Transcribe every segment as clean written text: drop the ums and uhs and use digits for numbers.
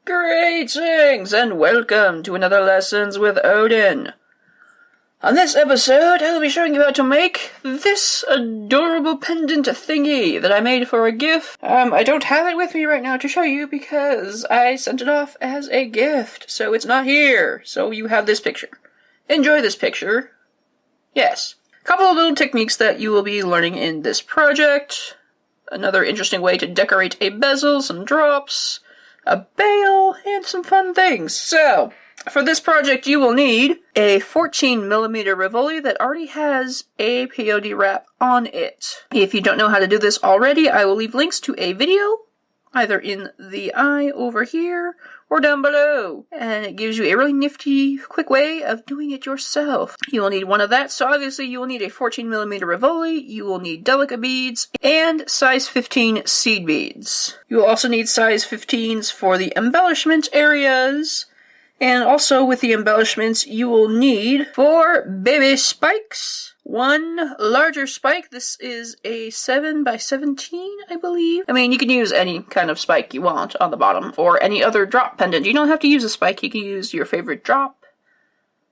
Greetings and welcome to another Lessons with Odin. On this episode, I will be showing you how to make this adorable pendant thingy that I made for a gift. I don't have it with me right now to show you because I sent it off as a gift, so it's not here. So you have this picture. Enjoy this picture. Yes. A couple of little techniques that you will be learning in this project. Another interesting way to decorate a bezel, some drops, a bail, and some fun things. So, for this project you will need a 14mm Rivoli that already has a peyote wrap on it. If you don't know how to do this already, I will leave links to a video, either in the eye over here, or down below. And it gives you a really nifty, quick way of doing it yourself. You will need one of that, so obviously you will need a 14mm Rivoli, you will need Delica beads, and size 15 seed beads. You will also need size 15s for the embellishment areas, and also with the embellishments you will need 4 baby spikes, 1 larger spike. This is a 7x17, I believe. I mean, you can use any kind of spike you want on the bottom, or any other drop pendant. You don't have to use a spike, you can use your favorite drop,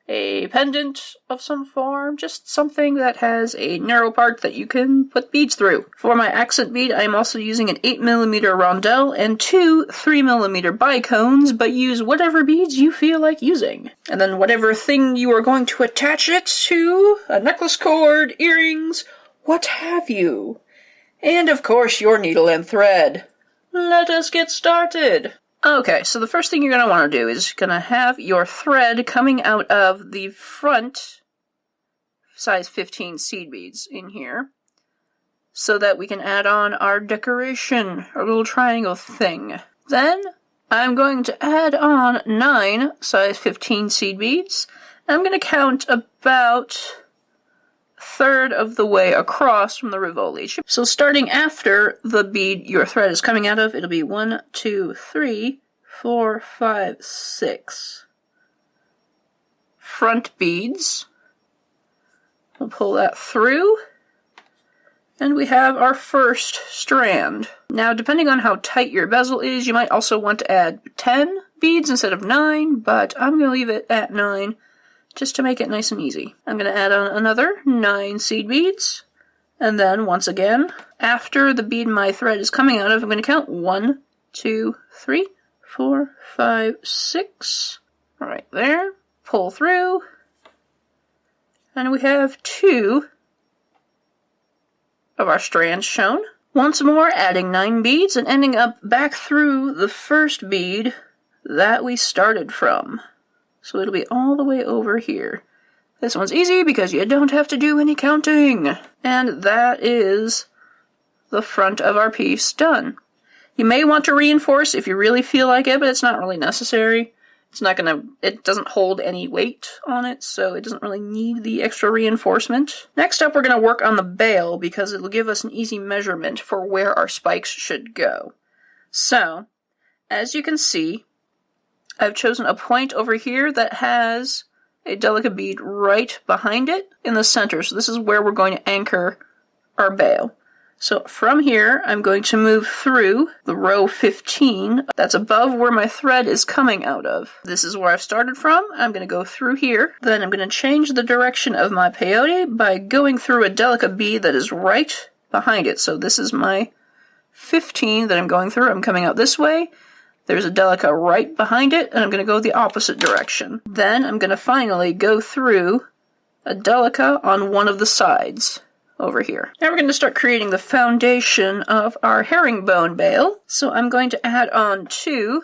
a pendant of some form, just something that has a narrow part that you can put beads through. For my accent bead, I am also using an 8mm rondelle and 2 3mm bicones, but use whatever beads you feel like using. And then whatever thing you are going to attach it to, a necklace cord, earrings, what have you. And of course your needle and thread. Let us get started. Okay, so the first thing you're going to want to do is going to have your thread coming out of the front size 15 seed beads in here, so that we can add on our decoration, our little triangle thing. Then I'm going to add on 9 size 15 seed beads. I'm going to count about a third of the way across from the Rivoli. So starting after the bead your thread is coming out of, it'll be 1, 2, 3, 4, 5, 6 front beads. We'll pull that through, and we have our first strand. Now, depending on how tight your bezel is, you might also want to add 10 beads instead of 9, but I'm going to leave it at 9 just to make it nice and easy. I'm going to add on another 9 seed beads, and then once again, after the bead my thread is coming out of, I'm going to count 1, 2, 3, 4, 5, 6, right there, pull through, and we have 2 of our strands shown. Once more, adding 9 beads and ending up back through the first bead that we started from. So it'll be all the way over here. This one's easy because you don't have to do any counting. And that is the front of our piece done. You may want to reinforce if you really feel like it, but it's not really necessary. It doesn't hold any weight on it, so it doesn't really need the extra reinforcement. Next up, we're going to work on the bail because it'll give us an easy measurement for where our spikes should go. So, as you can see, I've chosen a point over here that has a Delica bead right behind it in the center. So this is where we're going to anchor our bail. So from here, I'm going to move through the row 15 that's above where my thread is coming out of. This is where I've started from. I'm going to go through here. Then I'm going to change the direction of my peyote by going through a Delica bead that is right behind it. So this is my 15 that I'm going through. I'm coming out this way. There's a Delica right behind it, and I'm going to go the opposite direction. Then I'm going to finally go through a Delica on one of the sides over here. Now we're going to start creating the foundation of our herringbone bail. So I'm going to add on 2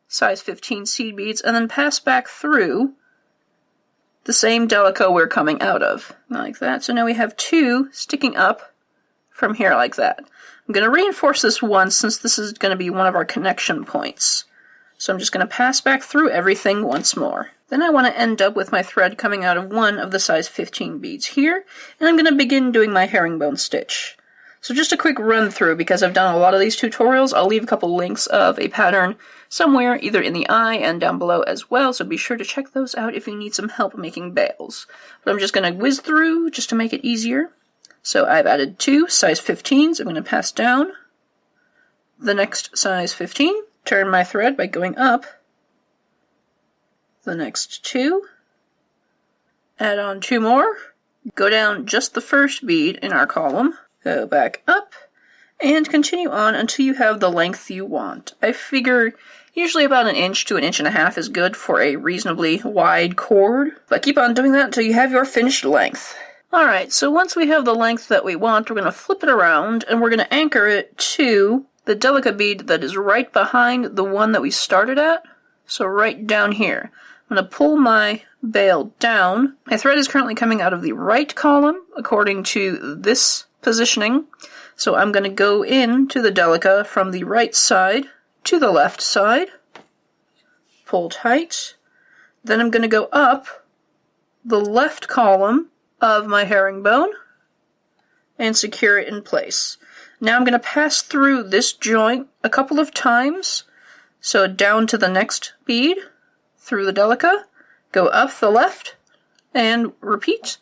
size 15 seed beads and then pass back through the same Delica we're coming out of. Like that. So now we have 2 sticking up from here like that. I'm going to reinforce this once since this is going to be one of our connection points. So I'm just going to pass back through everything once more. Then I want to end up with my thread coming out of one of the size 15 beads here, and I'm going to begin doing my herringbone stitch. So just a quick run through, because I've done a lot of these tutorials. I'll leave a couple links of a pattern somewhere, either in the eye and down below as well, so be sure to check those out if you need some help making bails. But I'm just going to whiz through just to make it easier. So I've added 2 size 15s. I'm going to pass down the next size 15, turn my thread by going up the next 2, add on 2 more, go down just the first bead in our column, go back up, and continue on until you have the length you want. I figure usually about 1 inch to 1.5 inches is good for a reasonably wide cord, but keep on doing that until you have your finished length. Alright, so once we have the length that we want, we're going to flip it around and we're going to anchor it to the delica bead that is right behind the one that we started at. So right down here. I'm going to pull my bail down. My thread is currently coming out of the right column according to this positioning. So I'm going to go into the delica from the right side to the left side. Pull tight. Then I'm going to go up the left column of my herringbone and secure it in place. Now I'm going to pass through this joint a couple of times, so down to the next bead, through the delica, go up the left, and repeat,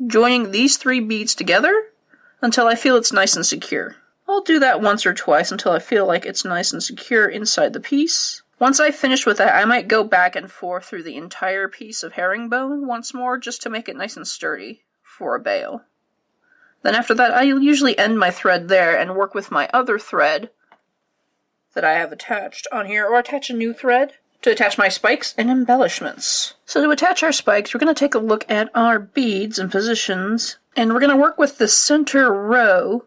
joining these 3 beads together until I feel it's nice and secure. I'll do that once or twice until I feel like it's nice and secure inside the piece. Once I finish with that, I might go back and forth through the entire piece of herringbone once more, just to make it nice and sturdy for a bail. Then after that, I usually end my thread there and work with my other thread that I have attached on here, or attach a new thread to attach my spikes and embellishments. So to attach our spikes, we're going to take a look at our beads and positions, and we're going to work with the center row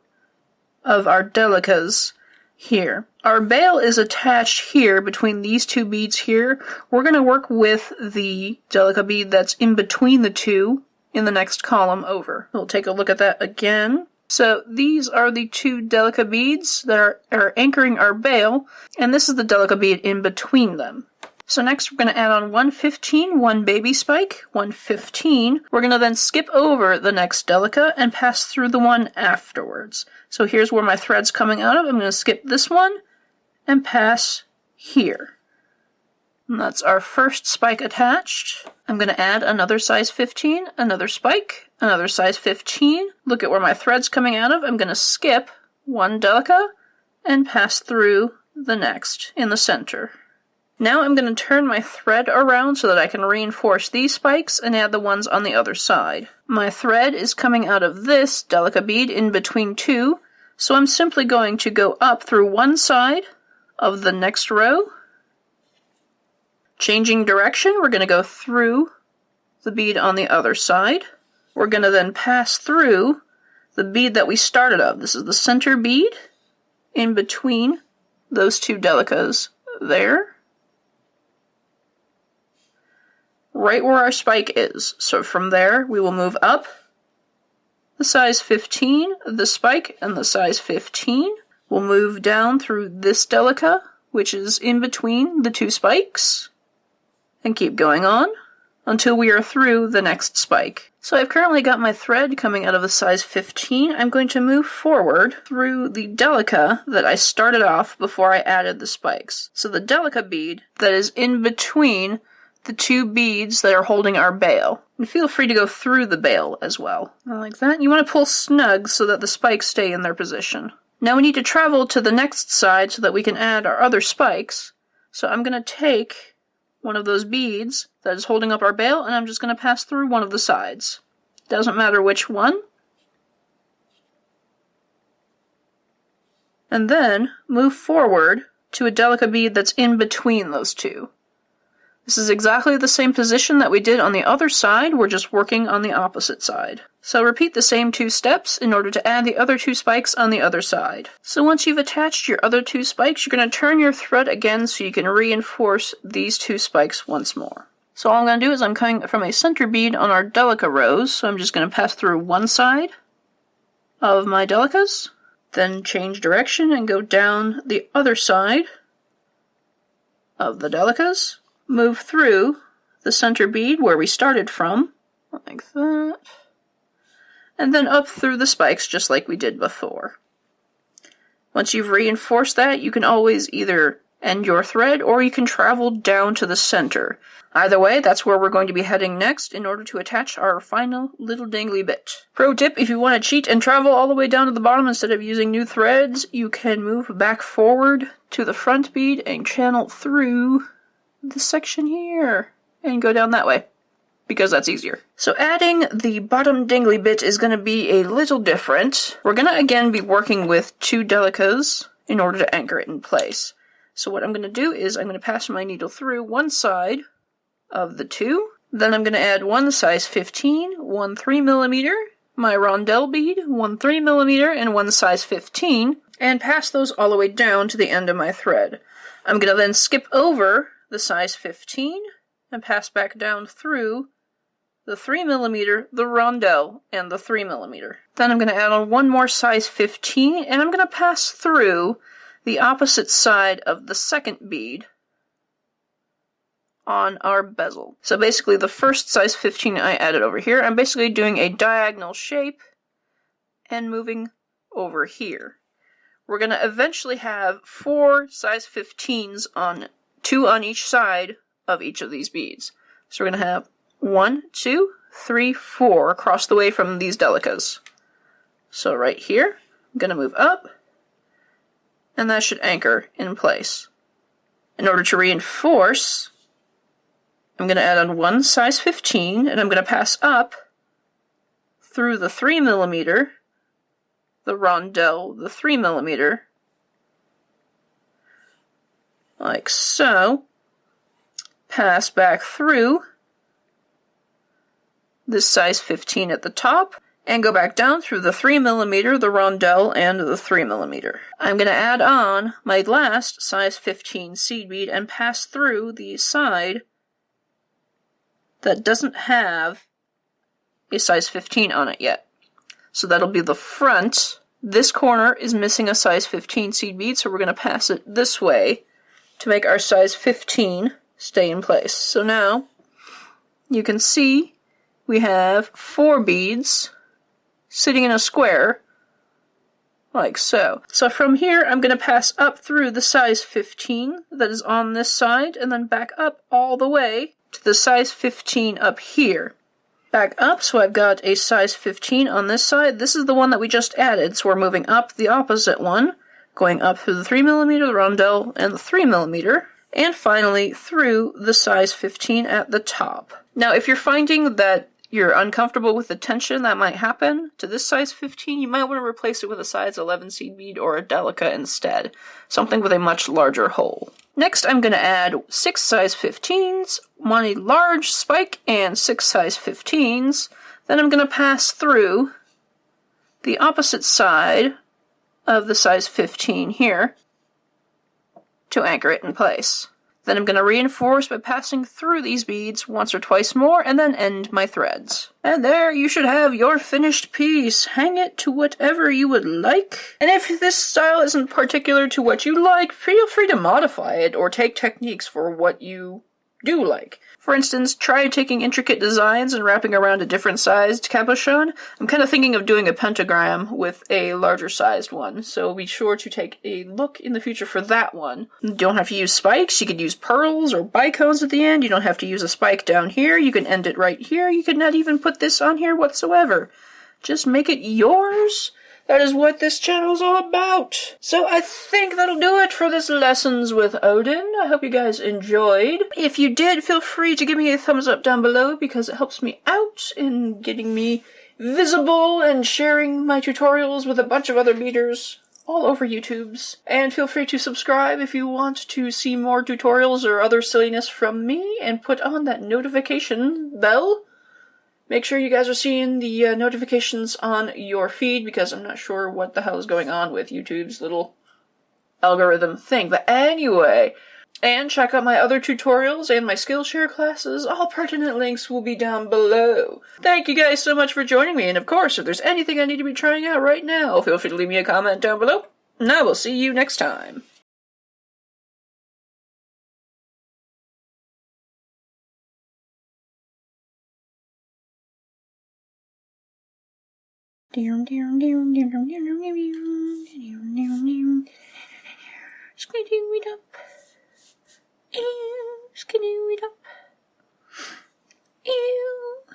of our delicas here. Our bail is attached here between these 2 beads here. We're going to work with the delica bead that's in between the 2 in the next column over. We'll take a look at that again. So these are the 2 delica beads that are anchoring our bail, and this is the delica bead in between them. So next we're going to add on 115, 1 baby spike, 115. We're going to then skip over the next delica and pass through the one afterwards. So here's where my thread's coming out of. I'm going to skip this one and pass here. And that's our first spike attached. I'm going to add another size 15, another spike, another size 15. Look at where my thread's coming out of. I'm going to skip 1 delica and pass through the next in the center. Now I'm going to turn my thread around so that I can reinforce these spikes and add the ones on the other side. My thread is coming out of this delica bead in between 2, so I'm simply going to go up through one side of the next row. Changing direction, we're going to go through the bead on the other side. We're going to then pass through the bead that we started of. This is the center bead in between those 2 delicas there. Right where our spike is. So from there, we will move up the size 15, the spike, and the size 15. We'll move down through this delica, which is in between the 2 spikes, and keep going on until we are through the next spike. So I've currently got my thread coming out of a size 15. I'm going to move forward through the delica that I started off before I added the spikes. So the delica bead that is in between the 2 beads that are holding our bail. And feel free to go through the bail as well. Like that. You want to pull snug so that the spikes stay in their position. Now we need to travel to the next side so that we can add our other spikes. So I'm going to take one of those beads that is holding up our bail, and I'm just going to pass through one of the sides. Doesn't matter which one. And then move forward to a delica bead that's in between those 2. This is exactly the same position that we did on the other side, we're just working on the opposite side. So repeat the same 2 steps in order to add the other 2 spikes on the other side. So once you've attached your other 2 spikes, you're going to turn your thread again so you can reinforce these 2 spikes once more. So all I'm going to do is I'm coming from a center bead on our delica rows, so I'm just going to pass through one side of my delicas, then change direction and go down the other side of the delicas. Move through the center bead where we started from, like that, and then up through the spikes just like we did before. Once you've reinforced that, you can always either end your thread or you can travel down to the center. Either way, that's where we're going to be heading next in order to attach our final little dangly bit. Pro tip, if you want to cheat and travel all the way down to the bottom instead of using new threads, you can move back forward to the front bead and channel through this section here and go down that way, because that's easier. So adding the bottom dangly bit is going to be a little different. We're going to again be working with 2 delicas in order to anchor it in place. So what I'm going to do is I'm going to pass my needle through one side of the 2. Then I'm going to add one size 15, one 3mm, my rondelle bead, one 3mm, and one size 15, and pass those all the way down to the end of my thread. I'm going to then skip over the size 15 and pass back down through the 3mm, the rondelle, and the 3mm. Then I'm going to add on one more size 15, and I'm going to pass through the opposite side of the second bead on our bezel. So basically the first size 15 I added over here, I'm basically doing a diagonal shape and moving over here. We're going to eventually have 4 size 15s on 2 on each side of each of these beads. So we're going to have 1, 2, 3, 4 across the way from these delicas. So right here, I'm going to move up, and that should anchor in place. In order to reinforce, I'm going to add on one size 15, and I'm going to pass up through the 3mm, the rondelle, the 3mm, like so, pass back through this size 15 at the top, and go back down through the 3mm, the rondelle, and the 3mm. I'm going to add on my last size 15 seed bead and pass through the side that doesn't have a size 15 on it yet. So that'll be the front. This corner is missing a size 15 seed bead, so we're going to pass it this way to make our size 15 stay in place. So now you can see we have 4 beads sitting in a square like so. So from here I'm going to pass up through the size 15 that is on this side and then back up all the way to the size 15 up here. Back up, so I've got a size 15 on this side. This is the one that we just added, so we're moving up the opposite one, going up through the 3mm, the rondelle, and the 3mm, and finally through the size 15 at the top. Now, if you're finding that you're uncomfortable with the tension that might happen to this size 15, you might want to replace it with a size 11 seed bead or a delica instead, something with a much larger hole. Next, I'm going to add 6 size 15s, 1 large spike, and 6 size 15s. Then I'm going to pass through the opposite side of the size 15 here to anchor it in place. Then I'm going to reinforce by passing through these beads once or twice more and then end my threads. And there you should have your finished piece. Hang it to whatever you would like. And if this style isn't particular to what you like, feel free to modify it or take techniques for what you do like. For instance, try taking intricate designs and wrapping around a different sized cabochon. I'm kind of thinking of doing a pentagram with a larger sized one, so be sure to take a look in the future for that one. You don't have to use spikes, you could use pearls or bicones at the end. You don't have to use a spike down here, you can end it right here. You could not even put this on here whatsoever. Just make it yours. That is what this channel is all about. So I think that'll do it for this Lessons with Odin. I hope you guys enjoyed. If you did, feel free to give me a thumbs up down below because it helps me out in getting me visible and sharing my tutorials with a bunch of other beaters all over YouTubes. And feel free to subscribe if you want to see more tutorials or other silliness from me, and put on that notification bell. Make sure you guys are seeing the notifications on your feed, because I'm not sure what the hell is going on with YouTube's little algorithm thing. But anyway, and check out my other tutorials and my Skillshare classes. All pertinent links will be down below. Thank you guys so much for joining me, and of course, if there's anything I need to be trying out right now, feel free to leave me a comment down below, and I will see you next time. Skidoo it up. Skidoo it up. Ew.